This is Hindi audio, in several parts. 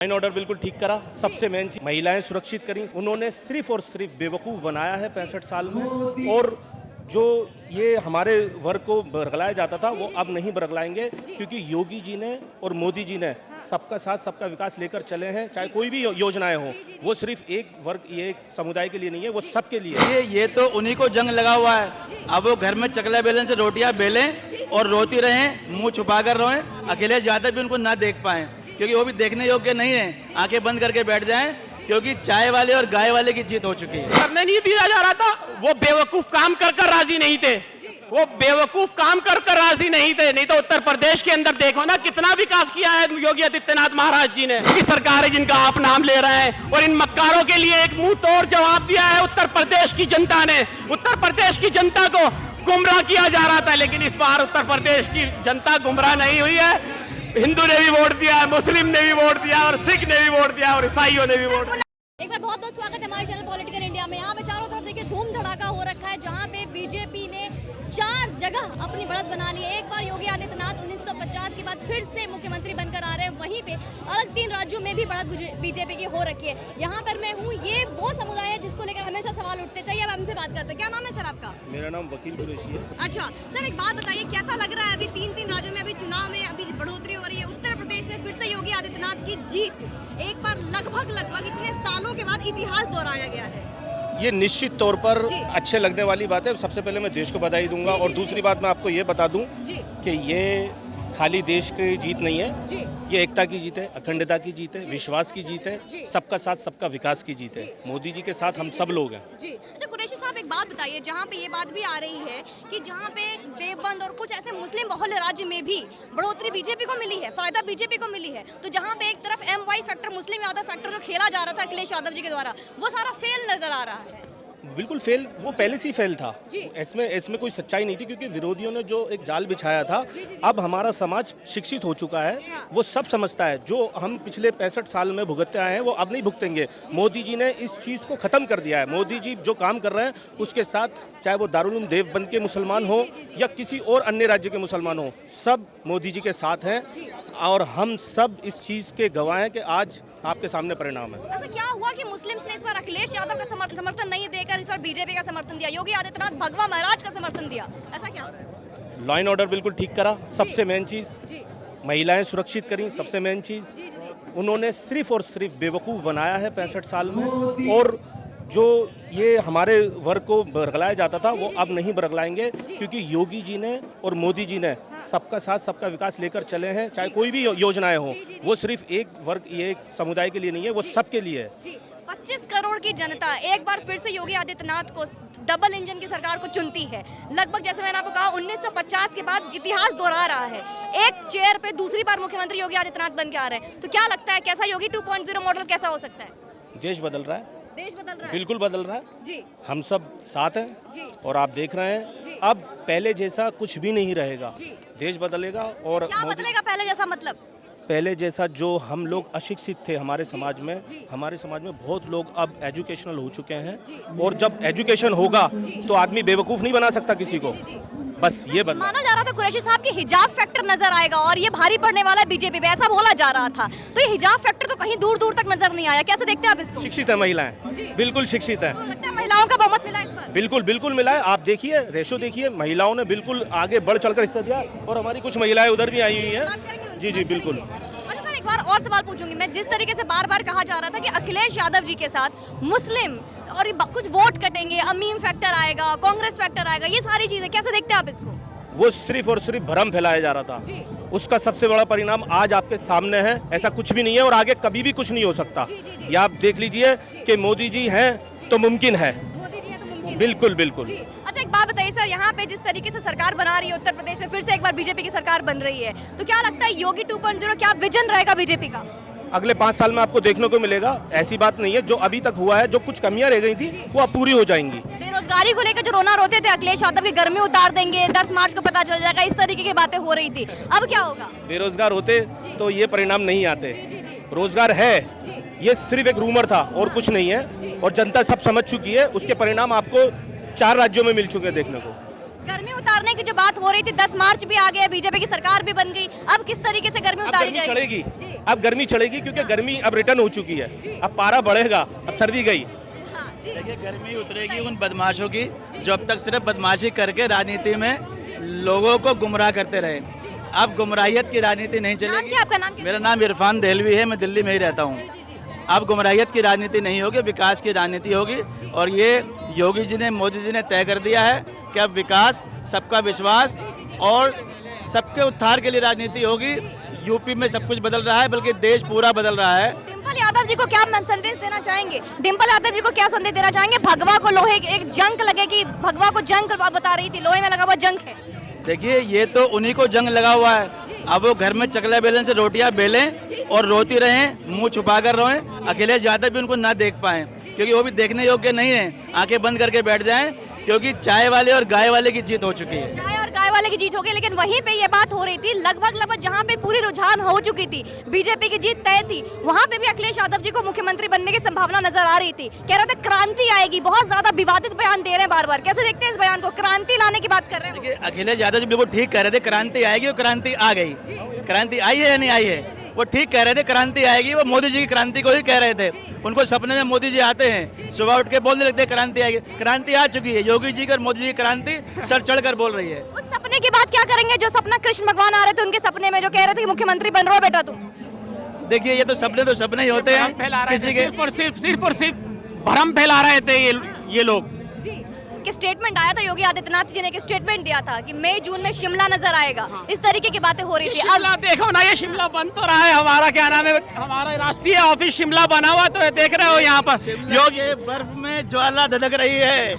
लाइन ऑर्डर बिल्कुल ठीक करा। सबसे मेन चीज महिलाएं सुरक्षित करी। उन्होंने सिर्फ और सिर्फ बेवकूफ बनाया है 65 साल में। और जो ये हमारे वर्ग को बरगलाया जाता था वो अब नहीं बरगलाएंगे, क्योंकि योगी जी ने और मोदी जी ने सबका साथ सबका विकास लेकर चले हैं। चाहे कोई भी योजनाएं हो, वो सिर्फ एक वर्ग एक समुदाय के लिए नहीं है, वो सबके लिए। ये तो उन्हीं को जंग लगा हुआ है। अब वो घर में चकला बेलन से रोटियां बेलें और रोती रहें, मुंह छुपा कर रोएं। अखिलेश यादव भी उनको ना देख पाए, क्योंकि वो भी देखने योग्य नहीं है। आंखें बंद करके बैठ जाएं, क्योंकि चाय वाले और गाय वाले की जीत हो चुकी है। करने नहीं दिया जा रहा था, वो बेवकूफ काम कर राजी नहीं थे। वो बेवकूफ काम कर राजी नहीं थे। नहीं तो उत्तर प्रदेश के अंदर देखो ना, कितना विकास किया है योगी आदित्यनाथ महाराज जी ने। की सरकार है जिनका आप नाम ले रहे हैं, और इन मक्कारों के लिए एक मुंह तोड़ जवाब दिया है उत्तर प्रदेश की जनता ने। उत्तर प्रदेश की जनता को गुमराह किया जा रहा था, लेकिन इस बार उत्तर प्रदेश की जनता गुमराह नहीं हुई है। हिंदू ने भी वोट दिया, मुस्लिम ने भी वोट दिया, और सिख ने भी वोट दिया, और ईसाइयों ने भी वोट दिया। एक बार बहुत बहुत स्वागत है हमारे चैनल पॉलिटिकल इंडिया में। यहाँ पे चारों तरफ देखिए धूम धड़ाका हो रखा है, जहाँ पे बीजेपी ने 4 जगह अपनी बढ़त बना ली है। एक बार योगी आदित्यनाथ 1950 के बाद फिर से मुख्यमंत्री बनकर आ रहे हैं, वहीं पे अलग 3 राज्यों में भी बढ़त बीजेपी की हो रखी है। यहाँ पर मैं हूँ, ये वो समुदाय है जिसको लेकर हमेशा सवाल उठते। चाहिए अब हमसे बात करते हैं। क्या नाम है सर आपका? मेरा नाम वकील कुरैशी है। अच्छा सर, एक बात बताइए, कैसा लग रहा है अभी 3 राज्यों में अभी चुनाव में अभी बढ़ोतरी हो रही है, उत्तर प्रदेश में फिर से योगी आदित्यनाथ की जीत, एक बार लगभग इतने सालों के बाद इतिहास दोहराया गया है। ये निश्चित तौर पर अच्छे लगने वाली बात है। सबसे पहले मैं देश को बधाई दूंगा, और दूसरी बात मैं आपको ये बता दूं कि ये खाली देश की जीत नहीं है, ये एकता की जीत है, अखंडता की जीत है, विश्वास की जीत है, सबका साथ सबका विकास की जीत है। मोदी जी के साथ हम सब लोग हैं। जी अच्छा कुरैशी साहब, एक बात बताइए, जहाँ पे ये बात भी आ रही है कि जहाँ पे देवबंद और कुछ ऐसे मुस्लिम बहुल राज्य में भी बढ़ोतरी बीजेपी को मिली है, फायदा बीजेपी को मिली है, तो जहाँ पे एक तरफ MY factor, Muslim Yadav factor जो खेला जा रहा था अखिलेश यादव जी के द्वारा, वो सारा फेल नजर आ रहा है। बिल्कुल फेल, वो पहले से ही फेल था। इसमें कोई सच्चाई नहीं थी, क्योंकि विरोधियों ने जो एक जाल बिछाया था। अब हमारा समाज शिक्षित हो चुका है, वो सब समझता है। जो हम पिछले 65 साल में भुगतते आए हैं, वो अब नहीं भुगतेंगे। मोदी जी ने इस चीज़ को ख़त्म कर दिया है। मोदी जी जो काम कर रहे हैं उसके साथ, चाहे वो दारुल उलूम देवबंद के मुसलमान हो या किसी और अन्य राज्य के मुसलमान हो, सब मोदी जी के साथ हैं, और हम सब इस चीज़ के गवाह हैं कि आज आपके सामने परिणाम है। ऐसा क्या हुआ कि मुस्लिम्स ने इस बार अखिलेश यादव का समर्थन नहीं देकर इस बार बीजेपी का समर्थन दिया, योगी आदित्यनाथ भगवा महाराज का समर्थन दिया? ऐसा क्या? लॉ एंड ऑर्डर बिल्कुल ठीक करा। सबसे मेन चीज़ महिलाएं सुरक्षित करी। सबसे मेन चीज़ उन्होंने सिर्फ और सिर्फ बेवकूफ़ बनाया है 65 साल में। और जो ये हमारे वर्ग को बरगलाया जाता था, वो अब नहीं बरगलाएंगे, क्योंकि योगी जी ने और मोदी जी ने सबका साथ सबका विकास लेकर चले हैं। चाहे कोई भी योजनाएं हो, वो सिर्फ एक वर्ग एक समुदाय के लिए नहीं है, वो सबके लिए है। 25 करोड़ की जनता एक बार फिर से योगी आदित्यनाथ को डबल इंजन की सरकार को चुनती है। लगभग जैसे मैंने आपको कहा 1950 के बाद इतिहास दोहरा रहा है। एक चेयर पे दूसरी बार मुख्यमंत्री योगी आदित्यनाथ बन के आ रहे हैं, तो क्या लगता है कैसा योगी 2.0 मॉडल कैसा हो सकता है? देश बदल रहा है, देश बदल रहा है, बिल्कुल बदल रहा है जी। हम सब साथ हैं, और आप देख रहे हैं अब पहले जैसा कुछ भी नहीं रहेगा। देश बदलेगा। और क्या बदलेगा पहले जैसा? मतलब पहले जैसा जो हम लोग अशिक्षित थे हमारे समाज में बहुत लोग अब एजुकेशनल हो चुके हैं। और जब एजुकेशन होगा तो आदमी बेवकूफ़ नहीं बना सकता किसी को। बस ये बदला। माना जा रहा था कुरैशी साहब की हिजाब फैक्टर नजर आएगा और ये भारी पड़ने वाला है बीजेपी पे, ऐसा बोला जा रहा था। तो ये हिजाब फैक्टर तो कहीं दूर दूर तक नजर नहीं आया। कैसे देखते हैं आप इसको? शिक्षित है महिलाएं, बिल्कुल शिक्षित है। तो लगता है महिलाओं का बहुमत मिला इस बार? बिल्कुल बिल्कुल मिला है। आप देखिए, रेशो देखिए, महिलाओं ने बिल्कुल आगे बढ़ चढ़कर हिस्सा दिया, और हमारी कुछ महिलाएं उधर भी आई हुई हैं। जी बिल्कुल। एक बार और सवाल पूछूंगी मैं, जिस तरीके से बार बार कहा जा रहा था कि अखिलेश यादव जी के साथ मुस्लिम और कुछ वोट कटेंगे, अमीम फैक्टर आएगा, कांग्रेस फैक्टर आएगा, ये सारी चीजें कैसे देखते हैं आप इसको? वो सिर्फ और सिर्फ भ्रम फैलाया जा रहा था। उसका सबसे बड़ा परिणाम आज आपके सामने है। ऐसा कुछ भी नहीं है, और आगे कभी भी कुछ नहीं हो सकता। ये आप देख लीजिए कि मोदी जी हैं तो मुमकिन है। मोदी जी है तो मुमकिन। बिल्कुल बिल्कुल। अच्छा एक बात बताइए सर, यहाँ पे जिस तरीके से सरकार बना रही है उत्तर प्रदेश में, फिर से एक बार बीजेपी की सरकार बन रही है, तो क्या लगता है योगी 2.0 क्या विजन रहेगा बीजेपी का? अगले 5 साल में आपको देखने को मिलेगा। ऐसी बात नहीं है, जो अभी तक हुआ है, जो कुछ कमियां रह गई थी वो अब पूरी हो जाएंगी। बेरोजगारी को लेकर जो रोना रोते थे अखिलेश यादव के घर में उतार देंगे, 10 मार्च को पता चल जाएगा, इस तरीके की बातें हो रही थी। अब क्या होगा? बेरोजगार होते तो ये परिणाम नहीं आते। रोजगार है, ये सिर्फ एक रूमर था और कुछ नहीं है, और जनता सब समझ चुकी है। उसके परिणाम आपको 4 राज्यों में मिल चुके हैं देखने को। गर्मी उतारने की जो बात हो रही थी, 10 मार्च भी आ गया, बीजेपी की सरकार भी बन गई, अब किस तरीके से गर्मी उतारी जाएगी? चढ़ेगी, अब गर्मी चढ़ेगी क्योंकि गर्मी अब रिटर्न हो चुकी है, अब पारा बढ़ेगा, अब सर्दी गई। देखिए गर्मी उतरेगी उन बदमाशों की जो अब तक सिर्फ बदमाशी करके राजनीति में लोगों को गुमराह करते रहे। अब गुमराहियत की राजनीति नहीं नाम चलेगी। क्या आपका? नाम क्या? मेरा नाम इरफान देहलवी है, मैं दिल्ली में ही रहता हूँ। अब गुमराहियत की राजनीति नहीं होगी, विकास की राजनीति होगी। और ये योगी जी ने, मोदी जी ने तय कर दिया है कि अब विकास, सबका विश्वास और सबके उत्थान के लिए राजनीति होगी। यूपी में सब कुछ बदल रहा है, बल्कि देश पूरा बदल रहा है। डिम्पल यादव जी को क्या संदेश देना चाहेंगे? डिम्पल यादव जी को क्या संदेश देना चाहेंगे? भगवा को लोहे एक जंग लगेगी, भगवा को जंग बता रही थी, लोहे में लगा हुआ जंग है। देखिए ये तो उन्हीं को जंग लगा हुआ है। अब वो घर में चकला बेलन से रोटियां बेलें और रोती रहें, मुंह छुपा कर रोएं। अखिलेश यादव भी उनको ना देख पाएं क्योंकि वो भी देखने योग्य नहीं है। आंखें बंद करके बैठ जाएं क्योंकि चाय वाले और गाय वाले की जीत हो चुकी है। चाय और गाय वाले की जीत हो गई, लेकिन वहीं पे ये बात हो रही थी, लगभग जहाँ पे पूरी रुझान हो चुकी थी, बीजेपी की जीत तय थी, वहाँ पे भी अखिलेश यादव जी को मुख्यमंत्री बनने की संभावना नजर आ रही थी। कह रहे थे क्रांति आएगी, बहुत ज्यादा विवादित बयान दे रहे हैं बार बार। कैसे देखते हैं इस बयान को? क्रांति लाने की बात कर रहे हैं। देखिए अखिलेश यादव जी बिल्कुल ठीक कह रहे थे, क्रांति आएगी और क्रांति आ गई। क्रांति आई है या नहीं आई है? वो ठीक कह रहे थे, क्रांति आएगी। वो मोदी जी की क्रांति को ही कह रहे थे। उनको सपने में मोदी जी आते हैं, सुबह उठ के बोलने लगते हैं क्रांति आएगी। क्रांति आ चुकी है। योगी जी की और मोदी जी की क्रांति सर चढ़ कर बोल रही है। उस सपने की बात क्या करेंगे जो सपना कृष्ण भगवान आ रहे थे उनके सपने में, जो कह रहे थे कि मुख्यमंत्री बन रहे हो बेटा तुम? देखिए ये तो सपने ही होते हैं किसी के। सिर्फ और सिर्फ भ्रम फैला रहे थे ये लोग। कि स्टेटमेंट आया था, योगी आदित्यनाथ जी ने एक स्टेटमेंट दिया था कि मई जून में शिमला नजर आएगा। इस तरीके की बातें हो रही थी। शिमला देखो ना, ये शिमला बन तो रहा है। हमारा क्या नाम है, हमारा राष्ट्रीय ऑफिस शिमला बना हुआ, तो देख रहे हो यहाँ पर योगी बर्फ में ज्वाला धधक रही है।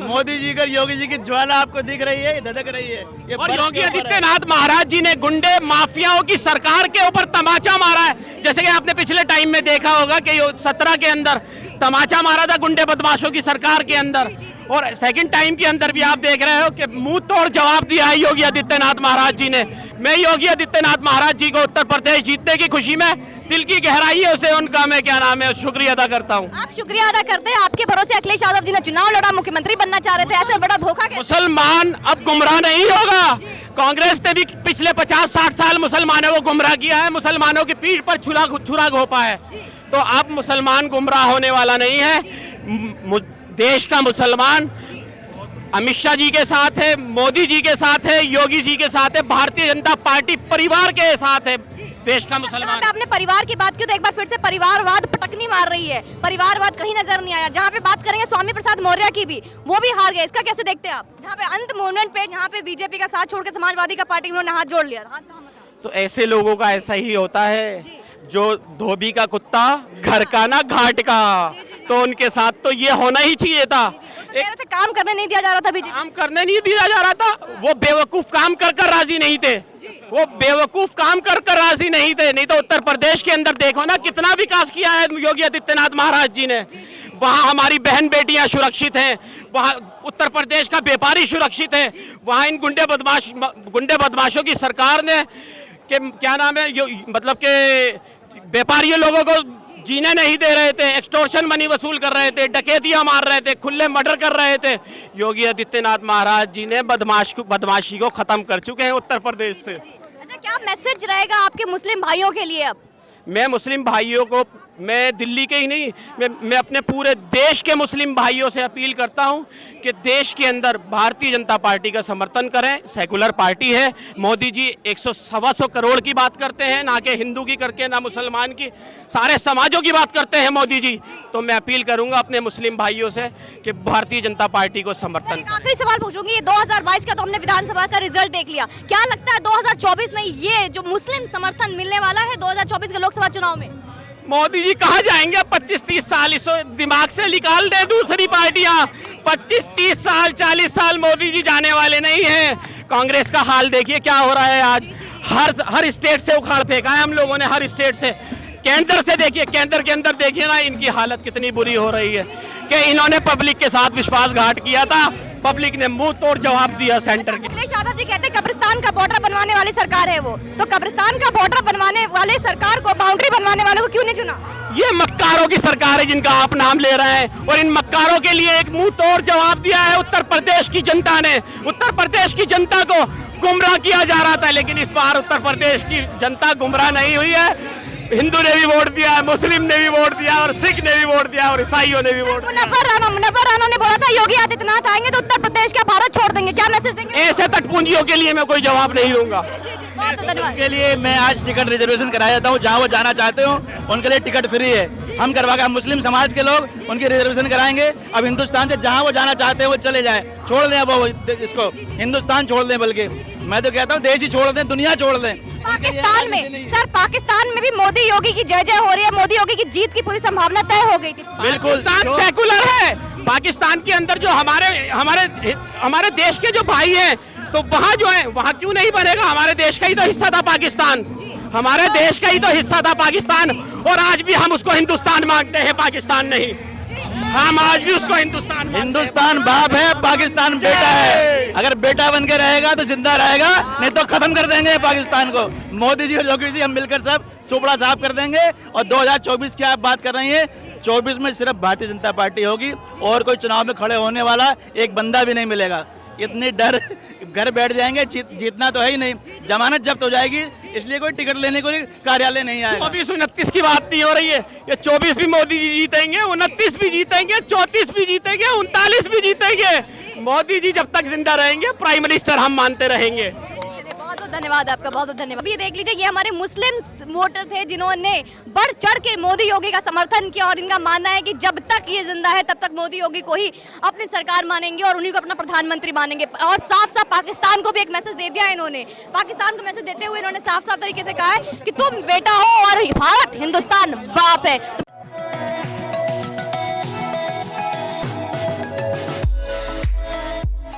मोदी जी का, योगी जी की ज्वाला आपको दिख रही है, धधक रही है। ये और योगी आदित्यनाथ महाराज जी ने गुंडे माफियाओं की सरकार के ऊपर तमाचा मारा है। जैसे कि आपने पिछले टाइम में देखा होगा कि 17 के अंदर तमाचा मारा था गुंडे बदमाशों की सरकार के अंदर, और सेकंड टाइम के अंदर भी आप देख रहे हो कि मुंह तोड़ जवाब दिया है योगी आदित्यनाथ महाराज जी ने। मैं योगी आदित्यनाथ महाराज जी को उत्तर प्रदेश जीतने की खुशी में दिल की गहराई से उनका मैं क्या नाम है शुक्रिया अदा करता हूँ। आप शुक्रिया अदा करते हैं। आपके भरोसे अखिलेश यादव जी ने चुनाव लड़ा, मुख्यमंत्री बनना चाह रहे थे, ऐसे बड़ा धोखा कैसे? मुसलमान अब गुमराह नहीं होगा। कांग्रेस ने भी पिछले 50-60 साल मुसलमानों को गुमराह किया है, मुसलमानों की पीठ पर छुरा घोंपा है। तो अब मुसलमान गुमराह होने वाला नहीं है। देश का मुसलमान अमित शाह जी के साथ है, मोदी जी के साथ है, योगी जी के साथ है, भारतीय जनता पार्टी परिवार के साथ है। देश का मुसलमान। आपने परिवार की बात की तो एक बार फिर से परिवारवाद पटकनी मार रही है। परिवारवाद कहीं नजर नहीं आया। जहाँ पे बात करेंगे स्वामी प्रसाद मौर्य की भी, वो भी हार गए। इसका कैसे देखते हैं आप? जहाँ पे अंत मोमेंट पे, जहाँ पे बीजेपी का साथ छोड़ के समाजवादी का पार्टी उन्होंने हाथ जोड़ लिया। तो ऐसे लोगों का ऐसा ही होता है, जो धोबी का कुत्ता घर का ना घाट का। तो उनके साथ तो ये होना ही चाहिए था। कह रहे थे काम करने नहीं दिया जा रहा था, बीजेपी काम करने नहीं दिया जा रहा था। वो बेवकूफ काम कर कर राजी नहीं थे। वो बेवकूफ काम कर कर राजी नहीं थे। नहीं तो उत्तर प्रदेश के अंदर देखो ना कितना विकास किया है योगी आदित्यनाथ महाराज जी ने। वहाँ हमारी बहन बेटियां सुरक्षित हैं, वहाँ उत्तर प्रदेश का व्यापारी सुरक्षित है, वहाँ इन गुंडे बदमाशों की सरकार ने कि क्या नाम है, मतलब के व्यापारी लोगों को जीने नहीं दे रहे थे, एक्सटॉर्शन मनी वसूल कर रहे थे, डकैतियां मार रहे थे, खुले मर्डर कर रहे थे। योगी आदित्यनाथ महाराज जी ने बदमाशी को खत्म कर चुके हैं उत्तर प्रदेश से। अच्छा, क्या मैसेज रहेगा आपके मुस्लिम भाइयों के लिए? अब मैं मुस्लिम भाइयों को, मैं दिल्ली के ही नहीं, मैं अपने पूरे देश के मुस्लिम भाइयों से अपील करता हूं कि देश के अंदर भारतीय जनता पार्टी का समर्थन करें। सेकुलर पार्टी है। मोदी जी 100-125 करोड़ की बात करते हैं, ना कि हिंदू की करके, ना मुसलमान की, सारे समाजों की बात करते हैं मोदी जी। तो मैं अपील करूंगा अपने मुस्लिम भाइयों से कि भारतीय जनता पार्टी को समर्थन करें। आखिरी सवाल पूछूंगी, ये 2022 का तो हमने विधानसभा का रिजल्ट देख लिया, क्या लगता है 2024 में ये जो मुस्लिम समर्थन मिलने वाला है 2024 के लोकसभा चुनाव में? मोदी जी कहाँ जाएंगे? 25-30 साल इसको दिमाग से निकाल दे दूसरी पार्टियां। 25-30 साल 40 साल मोदी जी जाने वाले नहीं हैं। कांग्रेस का हाल देखिए क्या हो रहा है आज। हर स्टेट से उखाड़ फेंका है हम लोगों ने, हर स्टेट से। केंद्र से देखिए, केंद्र के अंदर देखिए ना इनकी हालत कितनी बुरी हो रही है कि इन्होंने पब्लिक के साथ विश्वासघात किया था। पब्लिक ने मुंह तोड़ जवाब दिया सेंटर के। अखिलेश यादव जी कहते हैं कब्रिस्तान का बॉर्डर बनवाने वाली सरकार है वो, तो कब्रिस्तान का बॉर्डर बनवाने वाले सरकार को, बाउंड्री बनवाने वालों को क्यों नहीं चुना? ये मक्कारों की सरकार है जिनका आप नाम ले रहे हैं, और इन मक्कारों के लिए एक मुंह तोड़ जवाब दिया है उत्तर प्रदेश की जनता ने। उत्तर प्रदेश की जनता को गुमराह किया जा रहा था, लेकिन इस बार उत्तर प्रदेश की जनता गुमराह नहीं हुई है। हिंदू ने भी वोट दिया, मुस्लिम ने भी वोट दिया, और सिख ने भी वोट दिया, और ईसाइयों ने भी वोट दिया। मुनव्वर राणा ने बोला था योगी आदित्यनाथ आएंगे तो उत्तर प्रदेश का भारत छोड़ देंगे, क्या मैसेज देंगे? ऐसे तटपुंजियों के लिए मैं कोई जवाब नहीं दूंगा। बहुत धन्यवाद। उनके लिए मैं आज टिकट रिजर्वेशन करा देता हूँ, जहाँ वो जाना चाहते हो उनके लिए टिकट फ्री है। हम करवा के, मुस्लिम समाज के लोग उनकी रिजर्वेशन कराएंगे। अब हिंदुस्तान से जहाँ वो जाना चाहते हैं वो चले जाए, छोड़ दें अब वो इसको, हिंदुस्तान छोड़ दें, बल्कि मैं तो कहता हूँ देश ही छोड़ दें, दुनिया छोड़ दें। पाकिस्तान में सर, पाकिस्तान में भी मोदी योगी की जय जय हो रही है, मोदी योगी की जीत की पूरी संभावना तय हो गई थी। बिल्कुल पाकिस्तान सेकुलर है। पाकिस्तान के अंदर जो हमारे देश के जो भाई हैं, तो वहाँ जो है वहाँ क्यों नहीं बनेगा? हमारे देश का ही तो हिस्सा था पाकिस्तान, हमारे देश का ही तो हिस्सा था पाकिस्तान, और आज भी हम उसको हिंदुस्तान मांगते हैं, पाकिस्तान नहीं। हम आज भी उसको हिंदुस्तान मानते हैं। हिंदुस्तान बाप है, पाकिस्तान बेटा है। अगर बेटा बन के रहेगा तो जिंदा रहेगा, नहीं तो खत्म कर देंगे पाकिस्तान को। मोदी जी और योगी जी हम मिलकर सब सुपड़ा साफ कर देंगे। और 2024 की आप बात कर रही हैं, 24 में सिर्फ भारतीय जनता पार्टी होगी, और कोई चुनाव में खड़े होने वाला एक बंदा भी नहीं मिलेगा। इतनी डर, घर बैठ जाएंगे, जीतना तो है ही नहीं, जमानत जब्त हो जाएगी, इसलिए कोई टिकट लेने को कार्यालय नहीं आएगा। 24-29 की बात नहीं हो रही है, ये 24 भी मोदी जी जीतेंगे, 29 भी जीतेंगे, 34 भी जीतेंगे, 39 भी जीतेंगे। मोदी जी जब तक जिंदा रहेंगे प्राइम मिनिस्टर हम मानते रहेंगे। बहुत बहुत धन्यवाद आपका, बहुत बहुत धन्यवाद। ये देख लीजिए, ये हमारे मुस्लिम वोटर थे जिन्होंने बढ़ चढ़ के मोदी योगी का समर्थन किया, और इनका मानना है कि जब तक ये जिंदा है तब तक मोदी योगी को ही अपनी सरकार मानेंगे और उन्हीं को अपना प्रधानमंत्री मानेंगे। और साफ साफ पाकिस्तान को भी एक मैसेज दे दिया है इन्होंने। पाकिस्तान को मैसेज देते हुए इन्होंने साफ साफ तरीके से कहा है कि तुम बेटा हो और भारत हिंदुस्तान बाप है। तो